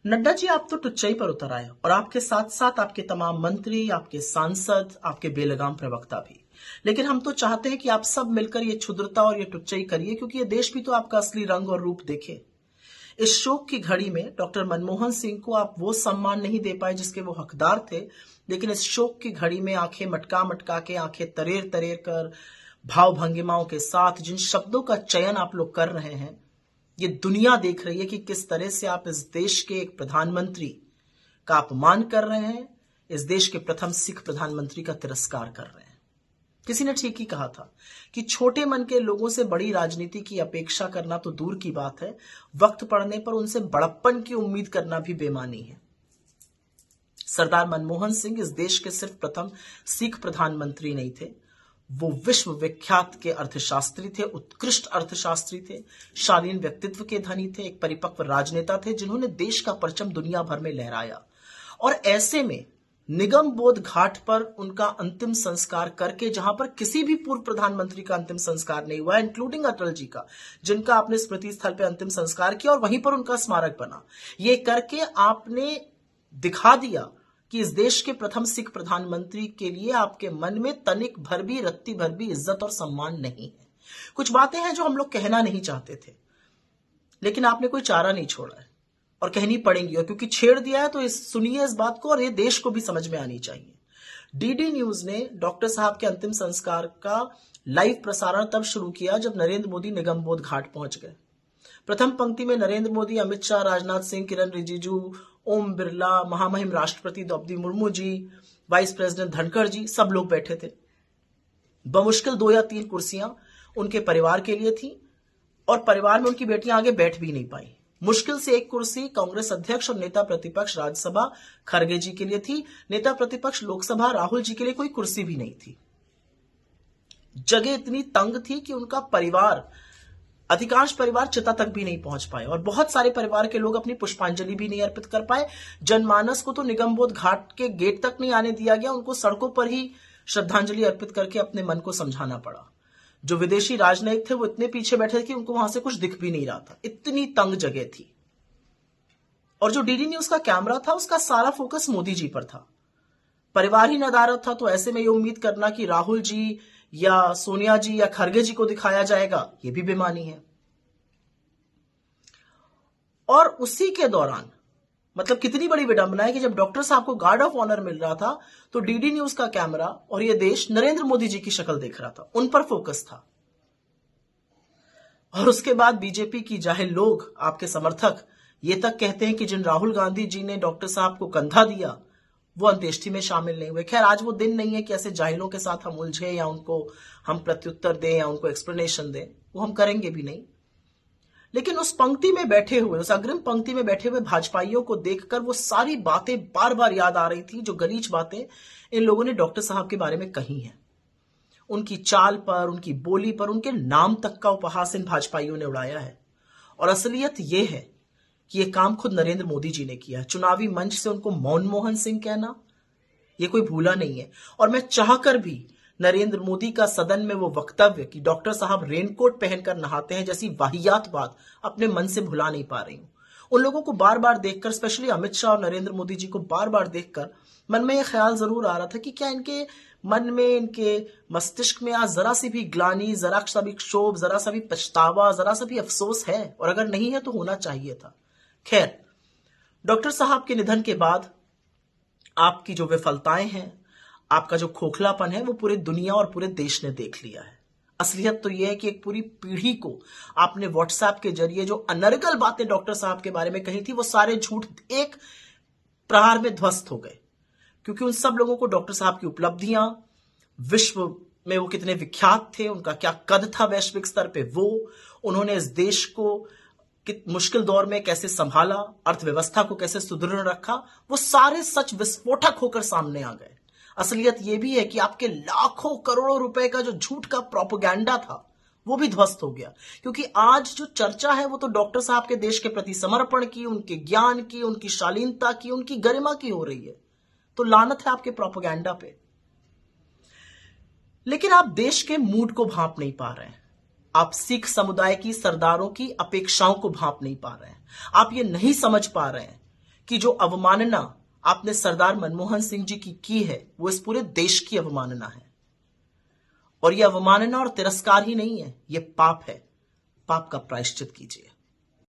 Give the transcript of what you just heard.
नड्डा जी, आप तो टुच्चई पर उतर आए और आपके साथ साथ आपके तमाम मंत्री, आपके सांसद, आपके बेलगाम प्रवक्ता भी। लेकिन हम तो चाहते हैं कि आप सब मिलकर ये क्षुद्रता और ये टुच्चई करिए, क्योंकि ये देश भी तो आपका असली रंग और रूप देखे। इस शोक की घड़ी में डॉक्टर मनमोहन सिंह को आप वो सम्मान नहीं दे पाए जिसके वो हकदार थे। लेकिन इस शोक की घड़ी में आंखें मटका मटका के, आंखें तरेर तरेर कर, भाव भंगिमाओं के साथ जिन शब्दों का चयन आप लोग कर रहे हैं, ये दुनिया देख रही है कि किस तरह से आप इस देश के एक प्रधानमंत्री का अपमान कर रहे हैं, इस देश के प्रथम सिख प्रधानमंत्री का तिरस्कार कर रहे हैं। किसी ने ठीक ही कहा था कि छोटे मन के लोगों से बड़ी राजनीति की अपेक्षा करना तो दूर की बात है, वक्त पड़ने पर उनसे बड़प्पन की उम्मीद करना भी बेमानी है। सरदार मनमोहन सिंह इस देश के सिर्फ प्रथम सिख प्रधानमंत्री नहीं थे, वो विश्व विख्यात के अर्थशास्त्री थे, उत्कृष्ट अर्थशास्त्री थे, शालीन व्यक्तित्व के धनी थे, एक परिपक्व राजनेता थे जिन्होंने देश का परचम दुनिया भर में लहराया। और ऐसे में निगम बोध घाट पर उनका अंतिम संस्कार करके, जहां पर किसी भी पूर्व प्रधानमंत्री का अंतिम संस्कार नहीं हुआ, इंक्लूडिंग अटल जी का, जिनका आपने स्मृति स्थल पर अंतिम संस्कार किया और वहीं पर उनका स्मारक बना, ये करके आपने दिखा दिया कि इस देश के प्रथम सिख प्रधानमंत्री के लिए आपके मन में तनिक भर भी, रत्ती भर भी इज्जत और सम्मान नहीं है। कुछ बातें हैं जो हम लोग कहना नहीं चाहते थे, लेकिन आपने कोई चारा नहीं छोड़ा है और कहनी पड़ेंगी, और क्योंकि छेड़ दिया है तो सुनिए इस बात को, और ये देश को भी समझ में आनी चाहिए। डीडी न्यूज ने डॉक्टर साहब के अंतिम संस्कार का लाइव प्रसारण तब शुरू किया जब नरेंद्र मोदी निगम बोध घाट पहुंच गए। प्रथम पंक्ति में नरेंद्र मोदी, अमित शाह, राजनाथ सिंह, किरण रिजिजू, ओम बिरला, महामहिम राष्ट्रपति द्रौपदी मुर्मू जी, वाइस प्रेसिडेंट धनखड़ जी, सब लोग बैठे थे। बमुश्किल 2 या 3 कुर्सियां उनके परिवार के लिए थी और परिवार में उनकी बेटियां आगे बैठ भी नहीं पाई। मुश्किल से 1 कुर्सी कांग्रेस अध्यक्ष और नेता प्रतिपक्ष राज्यसभा खरगे जी के लिए थी। नेता प्रतिपक्ष लोकसभा राहुल जी के लिए कोई कुर्सी भी नहीं थी। जगह इतनी तंग थी कि उनका परिवार, अधिकांश परिवार चिता तक भी नहीं पहुंच पाए और बहुत सारे परिवार के लोग अपनी पुष्पांजलि भी नहीं अर्पित कर पाए। जनमानस को तो निगमबोध घाट के गेट तक नहीं आने दिया गया, उनको सड़कों पर ही श्रद्धांजलि अर्पित करके अपने मन को समझाना पड़ा। जो विदेशी राजनयिक थे वो इतने पीछे बैठे थे कि उनको वहां से कुछ दिख भी नहीं रहा था, इतनी तंग जगह थी। और जो डीडी न्यूज का कैमरा था उसका सारा फोकस मोदी जी पर था। परिवार ही नदारद था, तो ऐसे में ये उम्मीद करना कि राहुल जी या सोनिया जी या खरगे जी को दिखाया जाएगा, ये भी बेमानी है। और उसी के दौरान, मतलब कितनी बड़ी विडंबना है कि जब डॉक्टर साहब को गार्ड ऑफ ऑनर मिल रहा था तो डीडी न्यूज का कैमरा और ये देश नरेंद्र मोदी जी की शक्ल देख रहा था, उन पर फोकस था। और उसके बाद बीजेपी की जाहिल लोग, आपके समर्थक, ये तक कहते हैं कि जिन राहुल गांधी जी ने डॉक्टर साहब को कंधा दिया वो अंत्येष्टि में शामिल नहीं हुए। खैर, आज वो दिन नहीं है कि ऐसे जाहिलों के साथ हम उलझे या उनको हम प्रत्युत्तर दें या उनको एक्सप्लेनेशन दें, वो हम करेंगे भी नहीं। लेकिन उस पंक्ति में बैठे हुए, उस अग्रिम पंक्ति में बैठे हुए भाजपाइयों को देखकर वो सारी बातें बार बार याद आ रही थी जो गलीच बातें इन लोगों ने डॉक्टर साहब के बारे में कही हैं। उनकी चाल पर, उनकी बोली पर, उनके नाम तक का उपहास इन भाजपाइयों ने उड़ाया है। और असलियत यह है कि यह काम खुद नरेंद्र मोदी जी ने किया है। चुनावी मंच से उनको मनमोहन सिंह कहना, यह कोई भूला नहीं है। और मैं चाहकर भी नरेंद्र मोदी का सदन में वो वक्तव्य कि डॉक्टर साहब रेनकोट पहनकर नहाते हैं जैसी वाहियात बात अपने मन से भुला नहीं पा रही हूं। उन लोगों को बार बार देखकर, स्पेशली अमित शाह और नरेंद्र मोदी जी को बार बार देखकर मन में यह ख्याल जरूर आ रहा था कि क्या इनके मन में, इनके मस्तिष्क में आज जरा सी भी ग्लानि, जरा सा भी क्षोभ, जरा सा भी पछतावा, जरा सा भी अफसोस है? और अगर नहीं है तो होना चाहिए था। खैर, डॉक्टर साहब के निधन के बाद आपकी जो विफलताएं हैं, आपका जो खोखलापन है, वो पूरी दुनिया और पूरे देश ने देख लिया है। असलियत तो यह है कि एक पूरी पीढ़ी को आपने व्हाट्सएप के जरिए जो अनर्गल बातें डॉक्टर साहब के बारे में कही थी, वो सारे झूठ एक प्रहार में ध्वस्त हो गए। क्योंकि उन सब लोगों को डॉक्टर साहब की उपलब्धियां, विश्व में वो कितने विख्यात थे, उनका क्या कद था वैश्विक स्तर पे, वो उन्होंने इस देश को मुश्किल दौर में कैसे संभाला, अर्थव्यवस्था को कैसे सुदृढ़ रखा, वो सारे सच विस्फोटक होकर सामने आ गए। असलियत यह भी है कि आपके लाखों करोड़ों रुपए का जो झूठ का प्रोपेगेंडा था वो भी ध्वस्त हो गया। क्योंकि आज जो चर्चा है वो तो डॉक्टर साहब के देश के प्रति समर्पण की, उनके ज्ञान की, उनकी शालीनता की, उनकी गरिमा की हो रही है। तो लानत है आपके प्रोपेगेंडा पे। लेकिन आप देश के मूड को भांप नहीं पा रहे हैं। आप सिख समुदाय की सरदारों की अपेक्षाओं को भांप नहीं पा रहे हैं। आप ये नहीं समझ पा रहे हैं कि जो अवमानना आपने सरदार मनमोहन सिंह जी की है वो इस पूरे देश की अवमानना है। और यह अवमानना और तिरस्कार ही नहीं है, यह पाप है। पाप का प्रायश्चित कीजिए।